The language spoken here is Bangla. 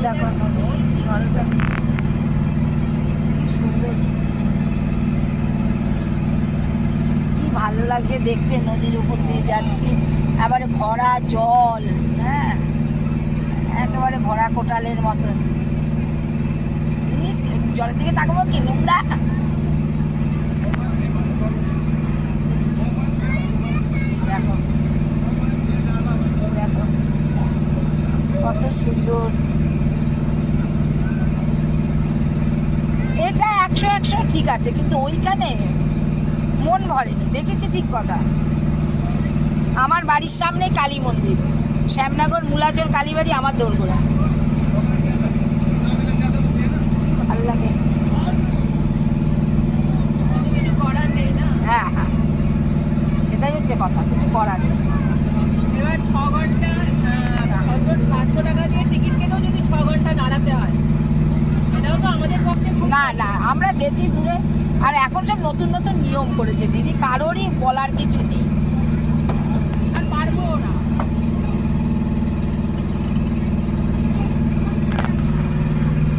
দেখো জলটা কি সুন্দর, কি ভালো লাগছে দেখতে। নদীর উপর দিয়ে যাচ্ছি, এবারে ভরা জল, হ্যাঁ একেবারে ভরা কোটালের মতন। জলের দিকে তাকাবো কি নোংরা। দেখো দেখো কত সুন্দর। এটা 100 ঠিক আছে, কিন্তু ওইখানে মন ভরেনি, দেখেছি ঠিক কথা। আমার বাড়ির সামনে কালী মন্দির, শ্যামনগর মুলাজোর কালীবাড়ি আমার দোরগোড়া। ভাল লাগে। হ্যাঁ হ্যাঁ, সেটাই হচ্ছে কথা, কিছু করার নেই। এবার 6 ঘন্টা 500 টাকা দিয়ে টিকিট কেটেও যদি 6 ঘন্টা দাঁড়াতে হয়, এটাও তো আমাদের পক্ষে না না, আমরা গেছি দূরে। আর এখন সব নতুন নতুন নিয়ম করেছে দিদি, কারোরই বলার কিছু নেই।